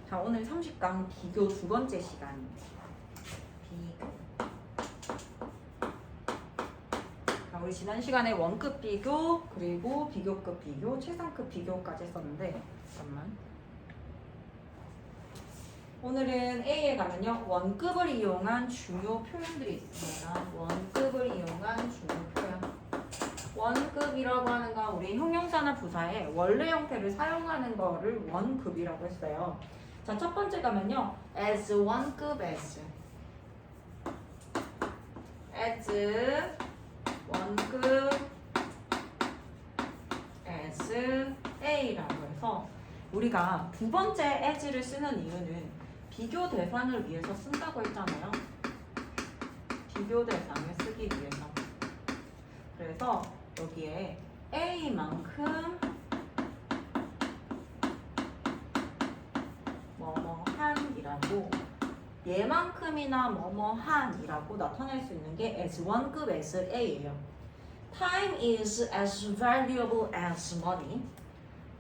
자, 오늘 30강 비교 두 번째 시간입니다. 비교. 자, 우리 지난 시간에 원급 비교, 그리고 비교급 비교, 최상급 비교까지 했었는데, 잠깐만. 오늘은 A에 가면요, 원급을 이용한 중요 표현들이 있습니다. 원급을 이용한 중요 표현. 원급이라고 하는 건 우리 형용사나 부사의 원래 형태를 사용하는 거를 원급이라고 했어요. 자, 첫 번째 가면요, as 원급 as 원급 as A라고 해서 우리가 두 번째 as를 쓰는 이유는 비교 대상을 위해서 쓴다고 했잖아요. 비교 대상을 쓰기 위해서. 그래서 여기에 A만큼 뭐뭐한이라고 얘만큼이나 뭐뭐한이라고 나타낼 수 있는 게 as 원급 as A예요. Time is as valuable as money.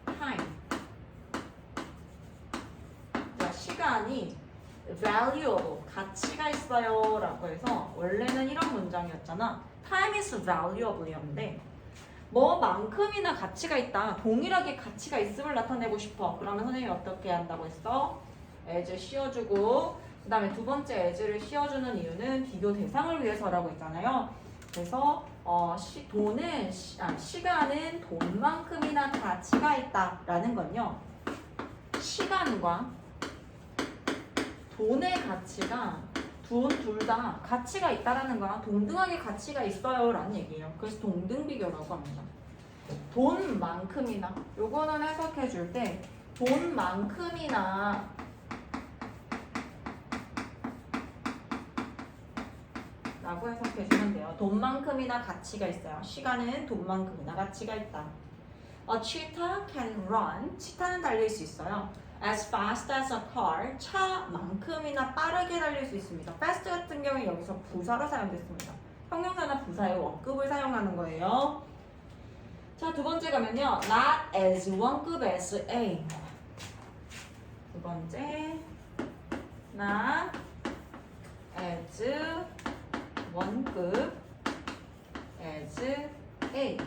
Time. 자, 시간이 valuable, 가치가 있어요 라고 해서 원래는 이런 문장이었잖아. Time is valuable 이었는데 뭐만큼이나 가치가 있다, 동일하게 가치가 있음을 나타내고 싶어. 그러면 선생님이 어떻게 한다고 했어? as 씌워주고, 그 다음에 두 번째 as를 씌워주는 이유는 비교 대상을 위해서라고 했잖아요. 그래서 시간은 돈만큼이나 가치가 있다라는 건요, 시간과 돈의 가치가 둘 다 가치가 있다라는 거야. 동등하게 가치가 있어요 라는 얘기예요. 그래서 동등 비교라고 합니다. 돈만큼이나, 요거는 해석해 줄 때 돈만큼이나 라고 해석해 주면 돼요. 돈만큼이나 가치가 있어요. 시간은 돈만큼이나 가치가 있다. A cheetah can run. 치타는 달릴 수 있어요. As fast as a car. 차만큼이나 빠르게 달릴 수 있습니다. fast 같은 경우에 여기서 부사로 사용됐습니다. 형용사나 부사의 원급을 사용하는 거예요. 자, 두 번째 가면요, not as 원급 as A. 두 번째, not as 원급 as A.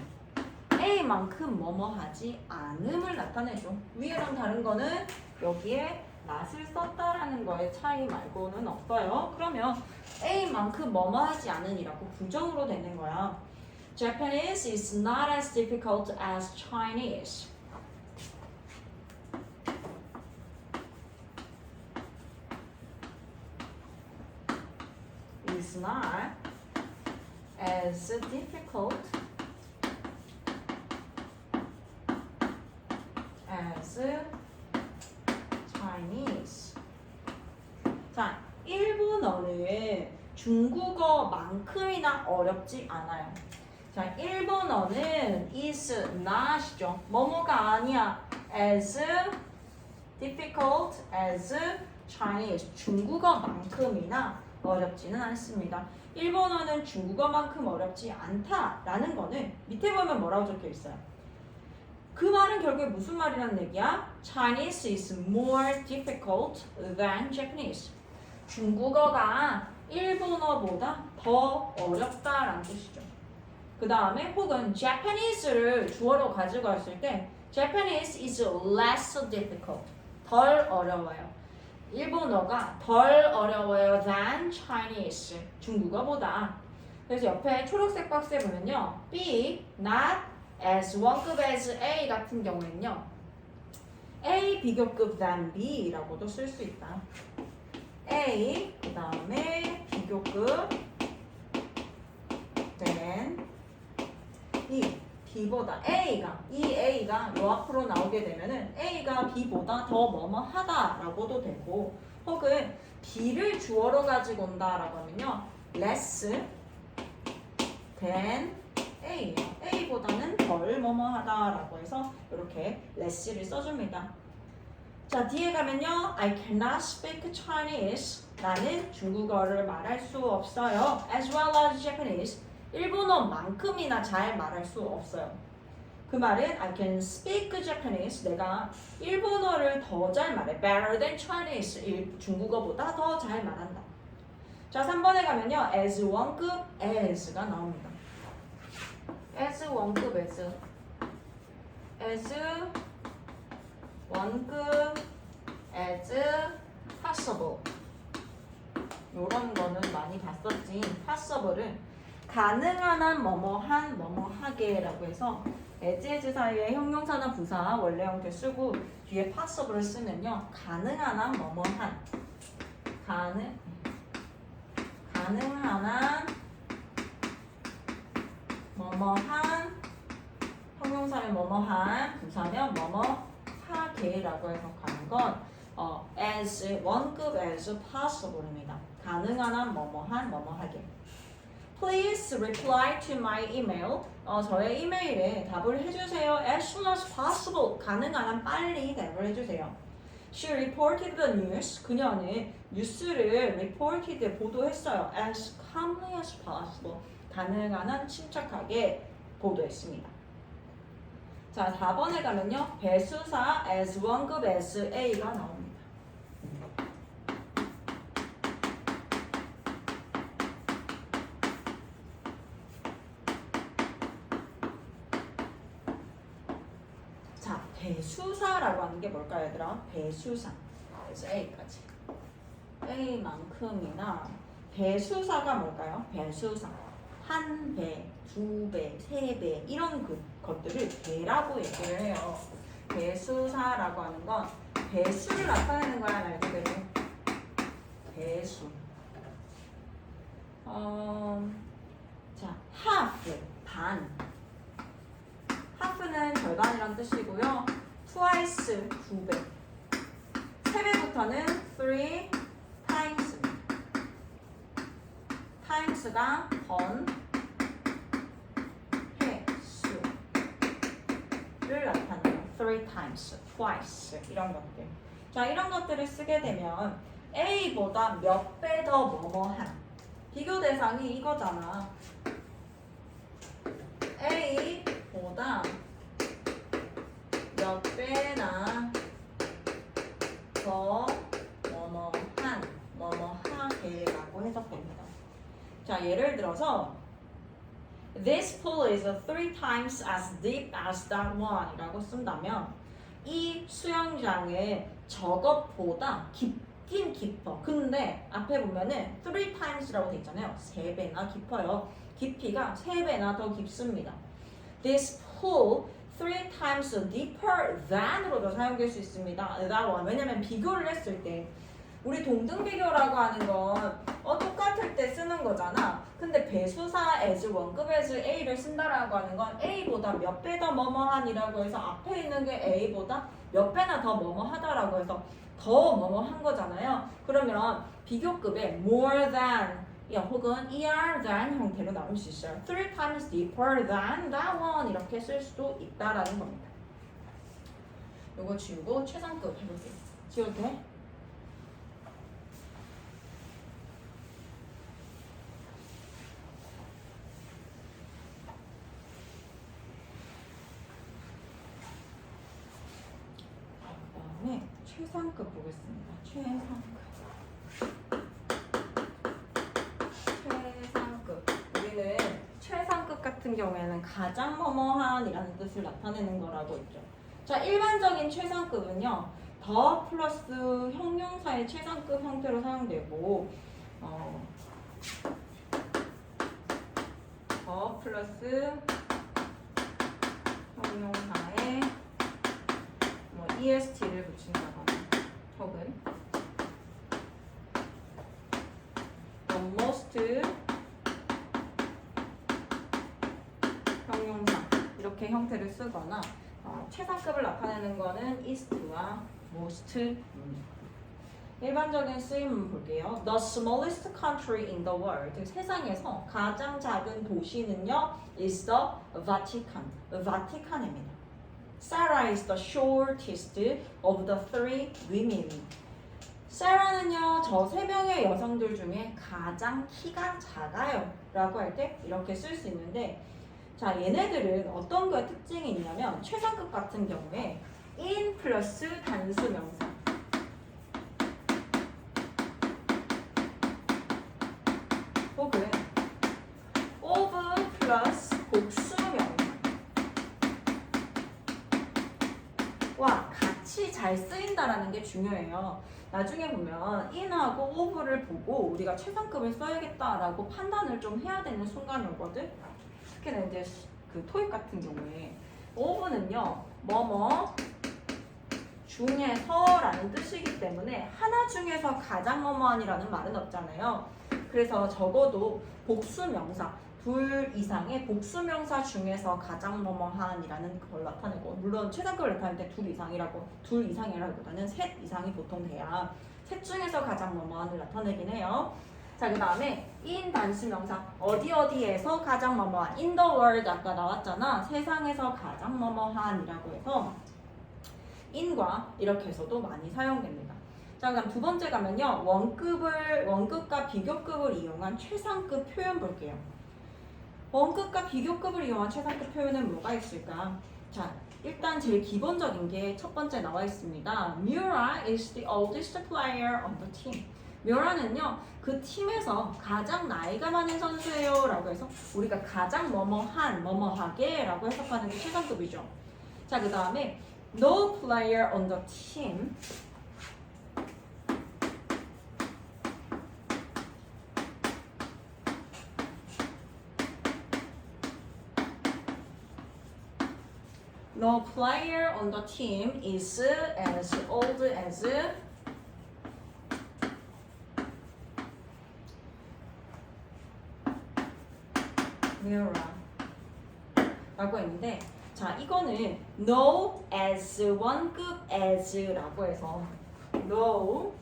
A만큼 뭐뭐 하지 않음을 나타내죠. 위에랑 다른 거는 여기에 not을 썼다라는 거의 차이 말고는 없어요. 그러면 A만큼 뭐뭐 하지 않으니라고 부정으로 되는 거야. Japanese is not as difficult as Chinese. Is not as difficult as Chinese. 자, 일본어는 중국어만큼이나 어렵지 않아요. 자, 일본어는 is not이죠. 뭐뭐가 아니야. as difficult as Chinese. 중국어만큼이나 어렵지는 않습니다. 일본어는 중국어만큼 어렵지 않다라는 거는 밑에 보면 뭐라고 적혀 있어요? 그 말은 결국에 무슨 말이라는 얘기야? Chinese is more difficult than Japanese. 중국어가 일본어보다 더 어렵다라는 뜻이죠. 그 다음에 혹은 Japanese를 주어로 가지고 왔을 때 Japanese is less difficult. 덜 어려워요. 일본어가 덜 어려워요 than Chinese. 중국어보다. 그래서 옆에 초록색 박스에 보면요, B, not as 원급 as A 같은 경우에는요, A 비교급 than B라고도 쓸 수 있다. A, 그 다음에 비교급 than B. B보다 이 A가 요 앞으로 나오게 되면은 A가 B보다 더 뭐뭐하다라고도 되고, 혹은 B를 주어로 가지고 온다라고 하면요, less than A. A보다는 덜 뭐뭐하다라고 해서 이렇게 less를 써줍니다. 자, 뒤에 가면요, I cannot speak Chinese. 나는 중국어를 말할 수 없어요. As well as Japanese. 일본어만큼이나 잘 말할 수 없어요. 그 말은 I can speak Japanese. 내가 일본어를 더 잘 말해. Better than Chinese. 중국어보다 더 잘 말한다. 자, 3번에 가면요. as 원급 as가 나옵니다. as 원급 as 원급 as possible. 요런 거는 많이 봤었지. possible은 가능한 한 뭐뭐한 뭐뭐하게라고 해서 as 사이에 형용사나 부사 원래 형태 쓰고 뒤에 possible을 쓰면요. 가능한 한 뭐뭐한 가능한 한 뭐뭐한 형용사면 뭐뭐한 부사면 뭐뭐하게라고 해서 가는 건 as 원급 as possible입니다. 가능한 한 뭐뭐한 뭐뭐하게. Please reply to my email. 저의 이메일에 답을 해주세요. As soon as possible. 가능한 한 빨리 답을 해주세요. She reported the news. 그녀는 뉴스를 reported 보도했어요. As calmly as possible. 가능한 한 침착하게 보도했습니다. 자, 4번에 가면요. 배수사 as 원급 as A가 나옵니다. 자, 배수사라고 하는 게 뭘까요, 얘들아? 배수사. 그래서 A까지. A만큼이나 배수사가 뭘까요? 배수사. 한 배, 두 배, 세 배 이런 것들을 배라고 얘기를 해요. 배수사라고 하는 건 배수를 나타내는 거야, 말 그대로. 배수. 자, half, 반. half는 절반이란 뜻이고요. twice, 두 배. 세 배부터는 three times. times가 번, 회, 수를 나타내요. three times, twice 이런 것들. 자, 이런 것들을 쓰게 되면 A보다 몇 배 더 뭐뭐한. 비교 대상이 이거잖아. A보다 몇 배나 더 뭐뭐한, 뭐뭐하게라고 해석됩니다. 자, 예를 들어서 This pool is 3 times as deep as that one 이라고 쓴다면 이 수영장은 저것보다 깊긴 깊어. 근데 앞에 보면은 3 times라고 돼 있잖아요. 3배나 깊어요. 깊이가 3배나 더 깊습니다. This pool 3 times deeper than으로도 사용될 수 있습니다. that one. 왜냐면 비교를 했을 때 우리 동등 비교라고 하는 건 똑같을 때 쓰는 거잖아. 근데 배수사 as 원급 as A를 쓴다라고 하는 건 A보다 몇 배 더 뭐뭐한이라고 해서 앞에 있는 게 A보다 몇 배나 더 뭐뭐하다라고 해서 더 뭐뭐한 거잖아요. 그러면 비교급에 more than 혹은 er than 형태로 나올 수 있어요. 3 times deeper than that one 이렇게 쓸 수도 있다라는 겁니다. 요거 지우고 최상급 해볼게요. 지워도 돼? 그다음에 최상급 보겠습니다. 최상급. 우리는 최상급 같은 경우에는 가장 뭐뭐한이라는 뜻을 나타내는 거라고 했죠. 자, 일반적인 최상급은요. 더 플러스 형용사의 최상급 형태로 사용되고 더 플러스 형용사의 EST를 붙인다거나 혹은 the most 형용사 이렇게 형태를 쓰거나 최상급을 나타내는 거는 ist와 most. 일반적인 쓰임을 볼게요. The smallest country in the world. 세상에서 가장 작은 도시는요 is the Vatican. 바티칸입니다. Sarah is the shortest of the 3 women. Sarah는요, 저 3명의 여성들 중에 가장 키가 작아요. 라고 할 때 이렇게 쓸 수 있는데, 자, 얘네들은 어떤 거에 특징이 있냐면 최상급 같은 경우에 in 플러스 단수 명사 혹은 of 플러스 복수 명사와 같이 잘 쓰인다라는 게 중요해요. 나중에 보면 in하고 of를 보고 우리가 최상급을 써야겠다라고 판단을 좀 해야 되는 순간이 오거든. 특히나 이제 그 토익 같은 경우에 of는요 뭐뭐 중에서라는 뜻이기 때문에 하나 중에서 가장 뭐뭐한이라는 말은 없잖아요. 그래서 적어도 복수명사 둘 이상의 복수명사 중에서 가장 뭐뭐한이라는 걸 나타내고, 물론 최상급을 나타낼 때 둘 이상이라기보다는 셋 이상이 보통 돼야 셋 중에서 가장 뭐뭐한을 나타내긴 해요. 자, 그 다음에 in 단수명사 어디에서 가장 뭐뭐한 in the world 아까 나왔잖아. 세상에서 가장 뭐뭐한이라고 해서 in과 이렇게 해서도 많이 사용됩니다. 자, 그다음 두 번째 가면요 원급과 비교급을 이용한 최상급 표현 볼게요. 원급과 비교급을 이용한 최상급 표현은 뭐가 있을까? 자, 일단 제일 기본적인 게 첫 번째 나와 있습니다. Miura is the oldest player on the team. 뮤라는요 그 팀에서 가장 나이가 많은 선수예요 라고 해서 우리가 가장 뭐뭐한 뭐뭐하게 라고 해석하는 게 최상급이죠. 자, 그 다음에 no player on the team No player on the team is as old as Miura 라고 했는데, 자, 이거는 no as 원급 as 라고 해서 no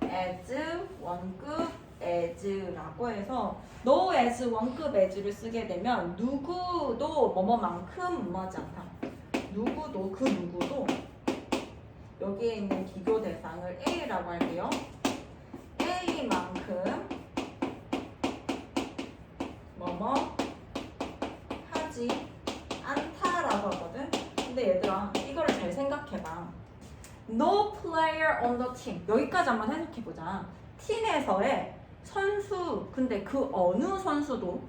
as 원급 as 라고 해서 no as 원급 as를 쓰게 되면 누구도 뭐뭐만큼 뭐하지 않다. 누구도 그 누구도 여기에 있는 비교 대상을 A라고 할게요. A만큼 뭐뭐 하지 않다라고 하거든. 근데 얘들아 이거를 잘 생각해봐. No player on the team 여기까지 한번 생각해보자. 팀에서의 선수, 근데 그 어느 선수도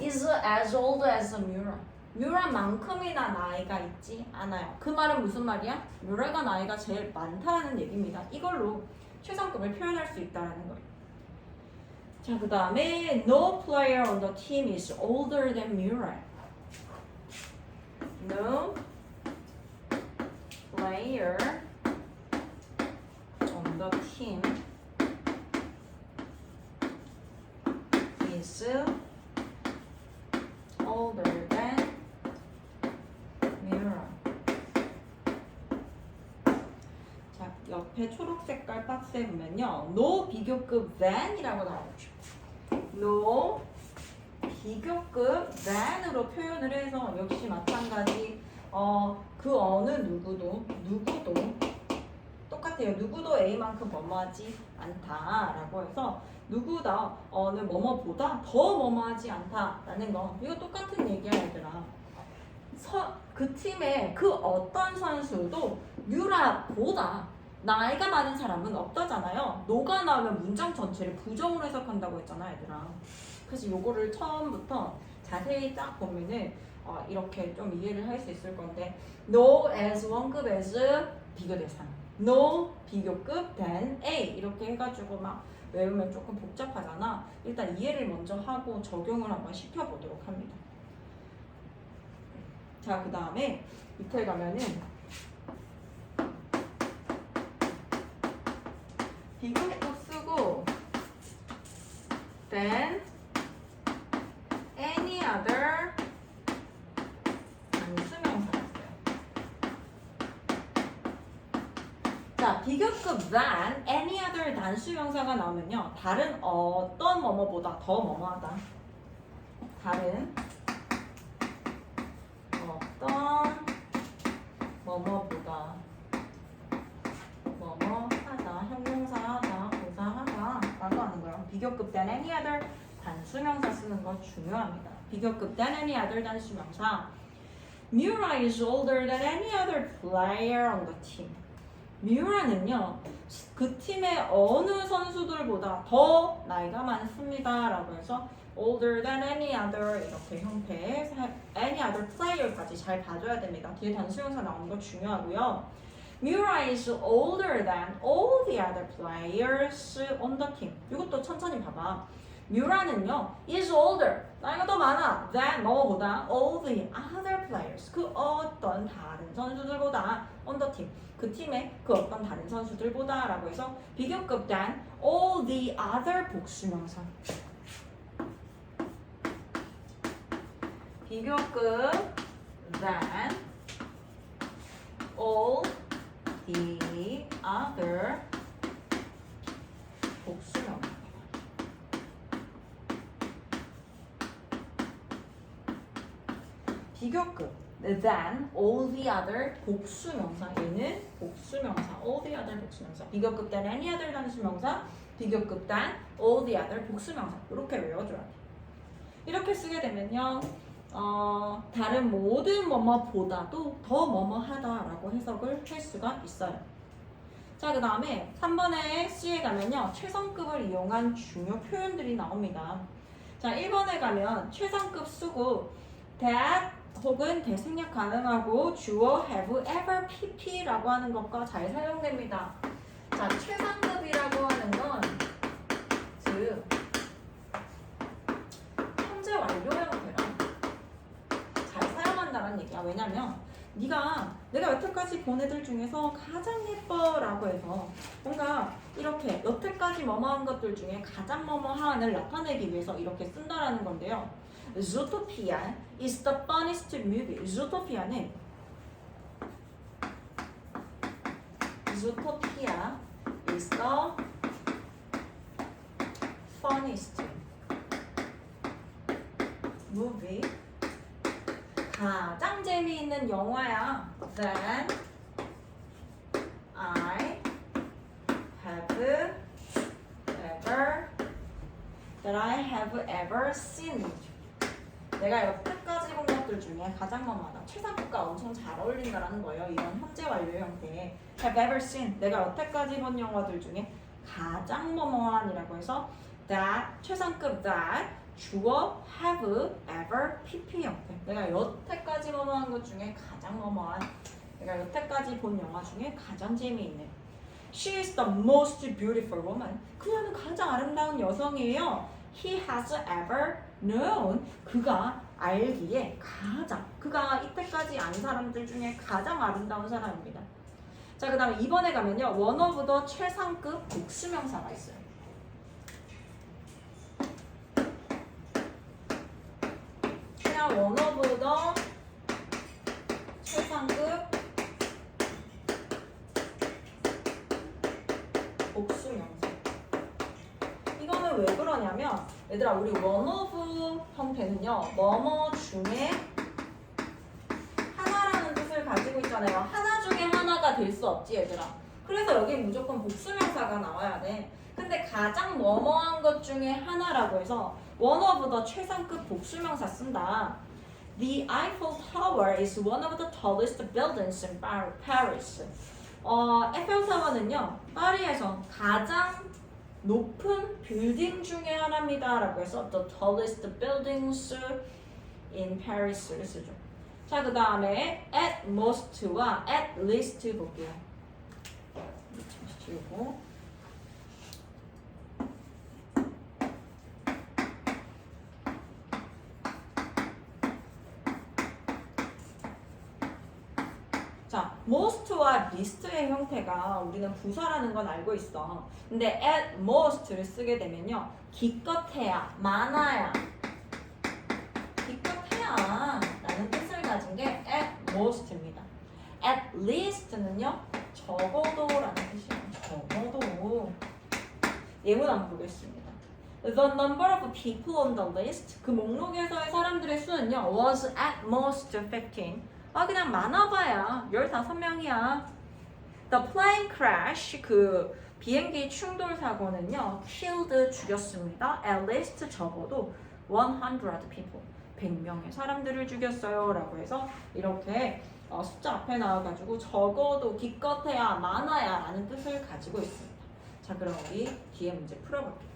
is as old as Miura. 뮤라만큼이나 나이가 있지 않아요. 그 말은 무슨 말이야? 뮤라가 나이가 제일 많다는 얘기입니다. 이걸로 최상급을 표현할 수 있다는 거예요. 자, 그 다음에 no player on the team is older than Miura. No player on the team is older than Miura. 자, 옆에 초록 색깔 박스에 보면요 no 비교급 than이라고 나오죠. no 비교급 than으로 표현을 해서 역시 마찬가지 그 어느 누구도 똑같아요. 누구도 A만큼 뭐뭐하지 않다라고 해서 누구다 어느 뭐뭐보다 더 뭐뭐하지 않다라는 거, 이거 똑같은 얘기야 얘들아. 그 팀의 그 어떤 선수도 뮤라보다 나이가 많은 사람은 없다잖아요. 노가 나오면 문장 전체를 부정으로 해석한다고 했잖아 얘들아. 그래서 요거를 처음부터 자세히 딱 보면은 이렇게 좀 이해를 할 수 있을 건데, no as 원급 as 비교대상, no 비교급 than A 이렇게 해가지고 막 외우면 조금 복잡하잖아. 일단 이해를 먼저 하고 적용을 한번 시켜보도록 합니다. 자, 그 다음에 밑에 가면은 비교급 쓰고 then any other 단수명사 있어요. 자, 비교급 than any other 단수명사가 나오면요 다른 어떤 뭐뭐보다 더 뭐뭐하다. 다른 어떤 뭐뭐보다 뭐뭐하다, 형용사하다, 부사하다 라고 하는 거예요. 비교급 than any other 단수명사 쓰는 거 중요합니다. 비교급 than any other 단수명사. Miura is older than any other player on the team. 미우라는요, 그 팀의 어느 선수들보다 더 나이가 많습니다. 라고 해서 older than any other 이렇게 형태의 any other player까지 잘 봐줘야 됩니다. 뒤에 단수명사 나오는 거 중요하고요. Miura is older than all the other players on the team. 이것도 천천히 봐봐. 뮤라는요, is older, 나이가 더 많아, than 너보다 all the other players, 그 어떤 다른 선수들보다 on the team, 그 팀의 그 어떤 다른 선수들보다 라고 해서 비교급 than all the other 복수명사. 비교급 than all the other 복수명사. 비교급 than all the other 복수명사. 얘는 복수명사. all the other 복수명사. 비교급 than any other 단수명사. 비교급 than all the other 복수명사. 이렇게 외워줘야 돼. 이렇게 쓰게 되면요, 다른 모든 뭐뭐보다도 더 뭐뭐하다라고 해석을 할 수가 있어요. 자, 그 다음에 3번에 C에 가면요, 최상급을 이용한 중요 표현들이 나옵니다. 자, 1번에 가면 최상급 쓰고 that 혹은 대생략 가능하고 주어 have ever pp라고 하는 것과 잘 사용됩니다. 자, 최상급이라고 하는 건 즉 현재 완료 형태랑 잘 사용한다는 얘기야. 왜냐면 내가 여태까지 본 애들 중에서 가장 예뻐라고 해서 뭔가 이렇게 여태까지 뭐뭐한 것들 중에 가장 뭐뭐한을 나타내기 위해서 이렇게 쓴다라는 건데요. Zootopia is the funniest movie. Zootopia is the funniest movie. 가장 재미있는 영화야. Then I have ever seen. 내가 여태까지 본 것들 중에 가장 뭐뭐하다. 최상급과 엄청 잘 어울린다라는 거예요. 이런 현재 완료 형태. Have ever seen. 내가 여태까지 본 영화들 중에 가장 뭐뭐한이라고 해서 that 최상급 that 주어 have ever pp 형태. 내가 여태까지 뭐뭐한 것 중에 가장 뭐뭐한. 내가 여태까지 본 영화 중에 가장 재미있는. She is the most beautiful woman. 그녀는 가장 아름다운 여성이에요. He has ever known. 그가 알기에 가장. 그가 이때까지 안 사람들 중에 가장 아름다운 사람입니다. 자, 그 다음에 2번에 가면요. one of the 최상급 복수명사가 있어요. 그냥 one of the 최상급 복수명사. 이거는 왜 그러냐면 얘들아, 우리 one of 형태는요, 뭐뭐 중에 하나라는 뜻을 가지고 있잖아요. 하나 중에 하나가 될 수 없지, 얘들아. 그래서 여기 무조건 복수명사가 나와야 돼. 근데 가장 뭐뭐한 것 중에 하나라고 해서 one of the 최상급 복수명사 쓴다. The Eiffel Tower is one of the tallest buildings in Paris. 에펠타워는요, 파리에서 가장 높은 빌딩 중에 하나입니다. 라고 해서 the tallest buildings in Paris를 쓰죠. 자, 그 다음에 at most와 at least 볼게요. 지우고. 자, most와 least의 형태가 우리는 부사라는 건 알고 있어. 근데 at most를 쓰게 되면요, 기껏해야, 많아야, 기껏해야 라는 뜻을 가진 게 at most입니다. at least는요, 적어도라는 뜻이에요. 적어도. 예문 한번 보겠습니다. The number of people on the list, 그 목록에서의 사람들의 수는요, was at most 15. 그냥 많아봐야 15명이야. The plane crash, 그 비행기 충돌 사고는요, killed, 죽였습니다. At least 적어도 100 people. 100명의 사람들을 죽였어요 라고 해서 이렇게 숫자 앞에 나와가지고 적어도 기껏해야 많아야 라는 뜻을 가지고 있습니다. 자, 그럼 우리 뒤에 문제 풀어볼게요.